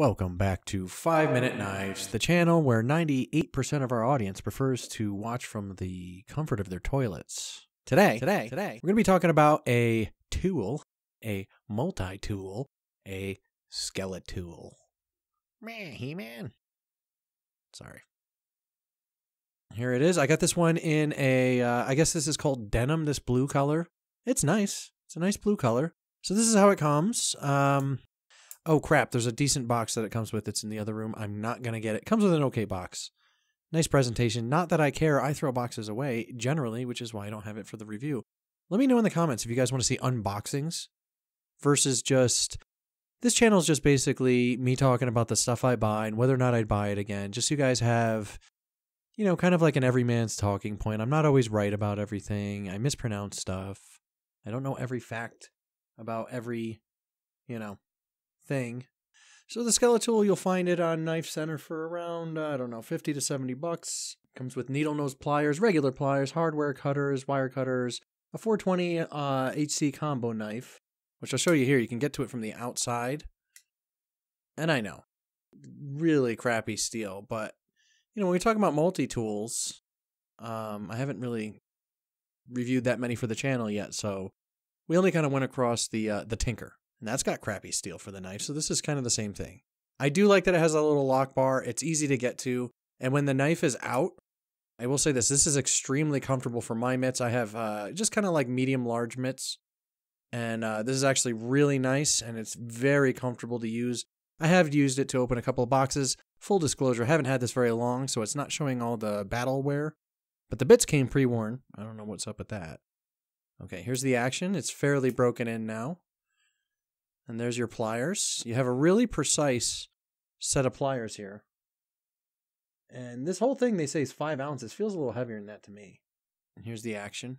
Welcome back to 5-Minute Knives, the channel where 98% of our audience prefers to watch from the comfort of their toilets. Today, we're going to be talking about a tool, a multi-tool, a Skeletool. Man, He-Man. Sorry. Here it is. I got this one in a, I guess this is called denim, this blue color. It's nice. It's a nice blue color. So this is how it comes. Oh, crap. There's a decent box that it comes with. It's in the other room. I'm not going to get it. It comes with an okay box. Nice presentation. Not that I care. I throw boxes away generally, which is why I don't have it for the review. Let me know in the comments if you guys want to see unboxings versus just... This channel is just basically me talking about the stuff I buy and whether or not I'd buy it again. Just so you guys have, you know, kind of like an everyman's talking point. I'm not always right about everything. I mispronounce stuff. I don't know every fact about every, you know, thing. So the Skeletool, you'll find it on Knife Center for around, I don't know, 50 to 70 bucks. Comes with needle nose pliers, regular pliers, hardware cutters, wire cutters, a 420 HC combo knife, which I'll show you here. You can get to it from the outside. And I know, really crappy steel, but you know, when we talk about multi-tools, I haven't really reviewed that many for the channel yet, so we only kind of went across the Tinker. And that's got crappy steel for the knife, so this is kind of the same thing. I do like that it has a little lock bar. It's easy to get to. And when the knife is out, I will say this is extremely comfortable for my mitts. I have just kind of like medium-large mitts. And this is actually really nice, and it's very comfortable to use. I have used it to open a couple of boxes. Full disclosure, I haven't had this very long, so it's not showing all the battle wear. But the bits came pre-worn. I don't know what's up with that. Okay, here's the action. It's fairly broken in now. And there's your pliers. You have a really precise set of pliers here. And this whole thing, they say, is 5 ounces. Feels a little heavier than that to me. And here's the action.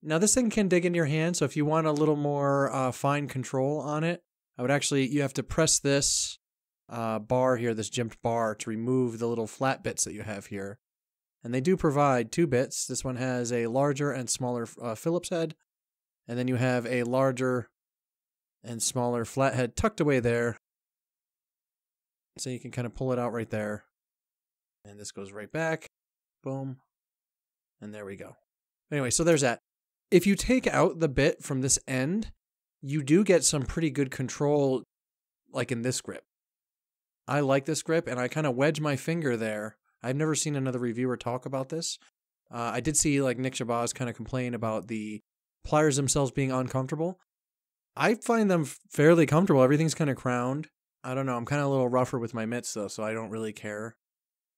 Now, this thing can dig into your hand, so if you want a little more fine control on it, I would actually, you have to press this bar here, this jimped bar, to remove the little flat bits that you have here. And they do provide 2 bits. This one has a larger and smaller Phillips head. And then you have a larger and smaller flathead tucked away there. So you can kind of pull it out right there. And this goes right back. Boom. And there we go. Anyway, so there's that. If you take out the bit from this end, you do get some pretty good control, like in this grip. I like this grip, and I kind of wedge my finger there. I've never seen another reviewer talk about this. I did see like Nick Shabazz kind of complain about the pliers themselves being uncomfortable. I find them fairly comfortable. Everything's kind of crowned. I don't know. I'm kind of a little rougher with my mitts, though, so I don't really care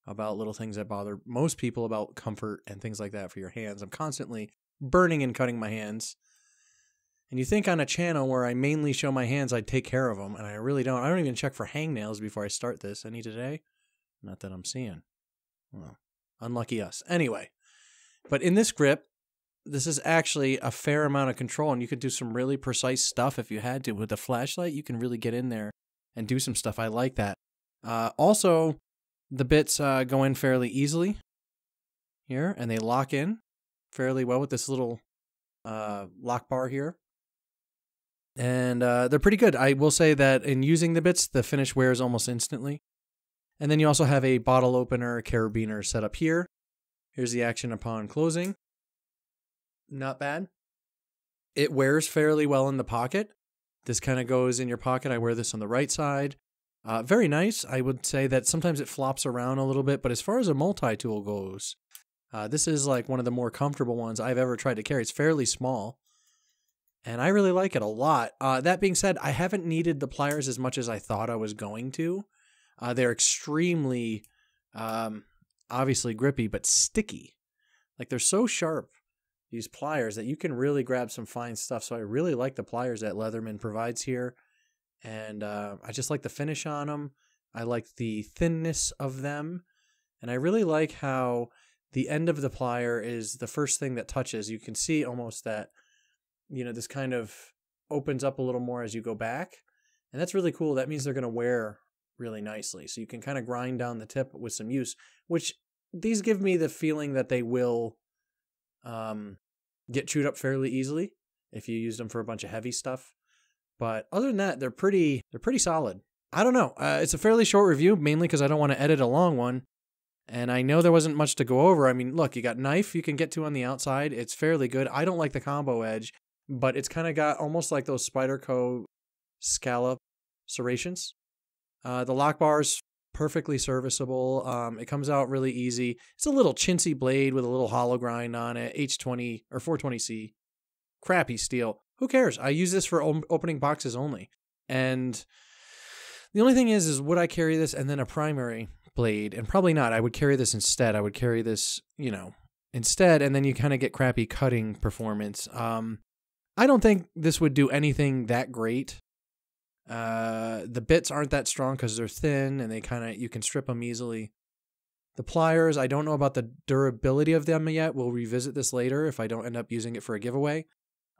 about little things that bother most people about comfort and things like that for your hands. I'm constantly burning and cutting my hands. And you think on a channel where I mainly show my hands, I'd take care of them, and I really don't. I don't even check for hangnails before I start this. Any today? Not that I'm seeing. Well, unlucky us. Anyway, but in this grip, this is actually a fair amount of control, and you could do some really precise stuff if you had to. With the flashlight, you can really get in there and do some stuff. I like that. Also, the bits go in fairly easily here, and they lock in fairly well with this little lock bar here. And they're pretty good. I will say that in using the bits, the finish wears almost instantly. And then you also have a bottle opener, carabiner set up here. Here's the action upon closing. Not bad. It wears fairly well in the pocket. This kind of goes in your pocket. I wear this on the right side. Very nice. I would say that sometimes it flops around a little bit, but as far as a multi-tool goes, this is like one of the more comfortable ones I've ever tried to carry. It's fairly small, and I really like it a lot. That being said, I haven't needed the pliers as much as I thought I was going to. They're extremely, obviously grippy, but sticky. Like they're so sharp, these pliers, that you can really grab some fine stuff. So I really like the pliers that Leatherman provides here. And I just like the finish on them. I like the thinness of them. And I really like how the end of the plier is the first thing that touches. You can see almost that, you know, this kind of opens up a little more as you go back. And that's really cool. That means they're going to wear really nicely. So you can kind of grind down the tip with some use, which these give me the feeling that they will get chewed up fairly easily if you use them for a bunch of heavy stuff. But other than that, they're pretty solid. I don't know. It's a fairly short review, mainly because I don't want to edit a long one. And I know there wasn't much to go over. I mean, look, you got knife you can get to on the outside. It's fairly good. I don't like the combo edge, but it's kind of got almost like those Spyderco scallop serrations. The lock bar's perfectly serviceable. It comes out really easy. It's a little chintzy blade with a little hollow grind on it. H20 or 420C. Crappy steel. Who cares? I use this for opening boxes only. And the only thing is would I carry this and then a primary blade? And probably not. I would carry this instead. I would carry this, instead, and then you kind of get crappy cutting performance. I don't think this would do anything that great. The bits aren't that strong because they're thin and you can strip them easily. The pliers, I don't know about the durability of them yet. We'll revisit this later if I don't end up using it for a giveaway.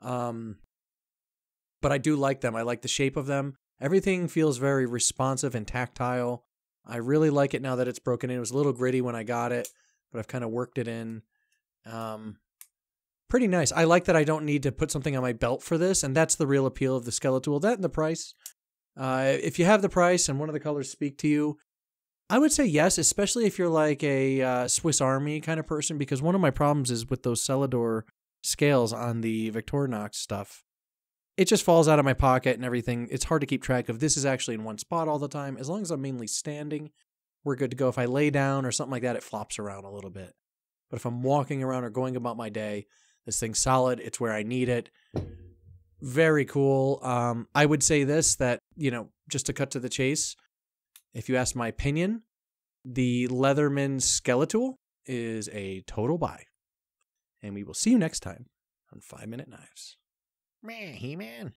But I do like them. I like the shape of them. Everything feels very responsive and tactile. I really like it now that it's broken in. It was a little gritty when I got it, but I've kind of worked it in. Pretty nice. I like that I don't need to put something on my belt for this, and that's the real appeal of the Skeletool. That and the price. If you have the price and one of the colors speak to you, I would say yes, especially if you're like a Swiss Army kind of person, because one of my problems is with those Celador scales on the Victorinox stuff. It just falls out of my pocket and everything. It's hard to keep track of. This is actually in one spot all the time. As long as I'm mainly standing, we're good to go. If I lay down or something like that, it flops around a little bit. But if I'm walking around or going about my day, this thing's solid. It's where I need it. Very cool. I would say this, that, just to cut to the chase, if you ask my opinion, the Leatherman Skeletool is a total buy. And we will see you next time on 5 Minute Knives. Man, He-Man.